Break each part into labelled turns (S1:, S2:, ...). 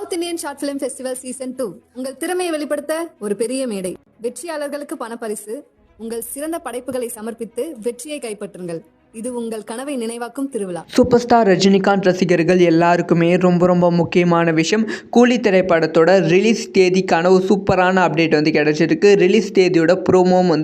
S1: South Indian short film festival season 2 உங்கள் திறமையை வெளிப்படுத்த ஒரு பெரிய மேடை. வெற்றியாளர்களுக்கு பணப்பரிசு. உங்கள் சிறந்த படைப்புகளை சமர்ப்பித்து வெற்றியை கைப்பற்றுங்கள். இது உங்கள் கனவை நினைவாக்கும் திருவிழா.
S2: சூப்பர் ஸ்டார் ரஜினிகாந்த் ரசிகர்கள் எல்லாருக்குமே ரொம்ப முக்கியமான விஷயம், கூலி திரைப்படத்தோட ரிலீஸ் தேதிக்கான ஒரு சூப்பரான அப்டேட் வந்து கிடைச்சிருக்கு. ரிலீஸ் தேதியோட ப்ரோமோவும்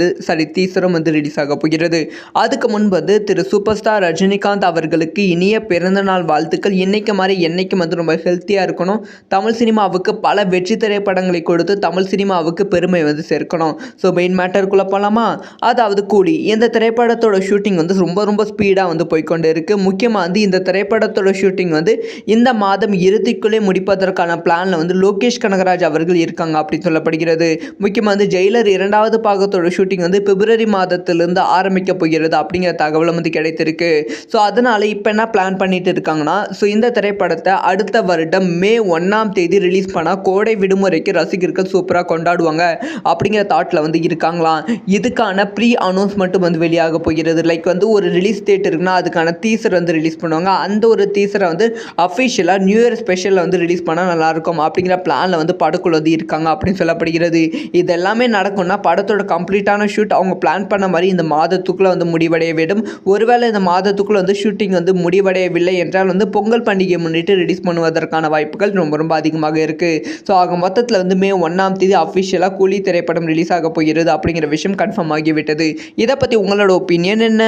S2: டீசரும் ரிலீஸ் ஆக போகிறது. அதுக்கு முன்பு திரு சூப்பர் ஸ்டார் ரஜினிகாந்த் அவர்களுக்கு இனிய பிறந்தநாள் வாழ்த்துக்கள். இன்னைக்கு மாதிரி என்னைக்கும் ரொம்ப ஹெல்த்தியாக இருக்கணும். தமிழ் சினிமாவுக்கு பல வெற்றி திரைப்படங்களை கொடுத்து தமிழ் சினிமாவுக்கு பெருமை சேர்க்கணும். ஸோ மெயின் மேட்டருக்குள்ளே போகலாமா? அதாவது கூலி இந்த திரைப்படத்தோட ஷூட்டிங் ரொம்ப ஸ்பீடாக போய்கொண்டு இருக்கு. முக்கியமாக இந்த திரைப்படத்தோட ஷூட்டிங் இந்த மாதம் இறுதிக்குள்ளே முடிப்பதற்கான பிளான்ல லோகேஷ் கனகராஜ் அவர்கள் இருக்காங்க அப்படின்னு சொல்லப்படுகிறது. முக்கியமாக ஜெயிலர் 2வது பாகத்தோட ஷூட்டிங் பிப்ரவரி மாதத்திலிருந்து ஆரம்பிக்க போகிறது அப்படிங்கிற தகவலும் கிடைத்திருக்கு. ஸோ அதனால இப்போ என்ன பிளான் பண்ணிட்டு இருக்காங்கன்னா, ஸோ இந்த திரைப்படத்தை அடுத்த வருடம் மே 1ஆம் தேதி ரிலீஸ் பண்ணால் கோடை விடுமுறைக்கு ரசிகர்கள் சூப்பராக கொண்டாடுவாங்க அப்படிங்கிற தாட்டில் இருக்காங்களாம். இதுக்கான ப்ரீ அனௌன்ஸ்மெண்ட் வெளியாக போகிறது. லைக் ஒரு ரிலீஸ் டேட் இருக்குன்னா அதுக்கான டீசர் ரிலீஸ் பண்ணுவாங்க. அந்த ஒரு டீசரை அஃபிஷியலாக நியூ இயர் ஸ்பெஷலில் ரிலீஸ் பண்ணால் நல்லாயிருக்கும் அப்படிங்கிற பிளானில் படக்குழு இருக்காங்க அப்படின்னு சொல்லப்படுகிறது. இது எல்லாமே நடக்கும்னா படத்தோட கம்ப்ளீட்டான ஷூட் அவங்க பிளான் பண்ண மாதிரி இந்த மாதத்துக்குள்ளே முடிவடைய வேண்டும். ஒருவேளை இந்த மாதத்துக்குள்ளே ஷூட்டிங் முடிவடையவில்லை என்றால் பொங்கல் பண்டிகையை முன்னிட்டு ரிலீஸ் பண்ணுவதற்கான வாய்ப்புகள் ரொம்ப அதிகமாக இருக்குது. ஸோ ஆக மொத்தத்தில் மே 1ஆம் தேதி அஃபிஷியலாக கூலி திரைப்படம் ரிலீஸ் ஆக போகிறது அப்படிங்கிற விஷயம் கன்ஃபார்ம் ஆகிவிட்டது. இதை பற்றி உங்களோட ஒப்பீனியன் என்ன?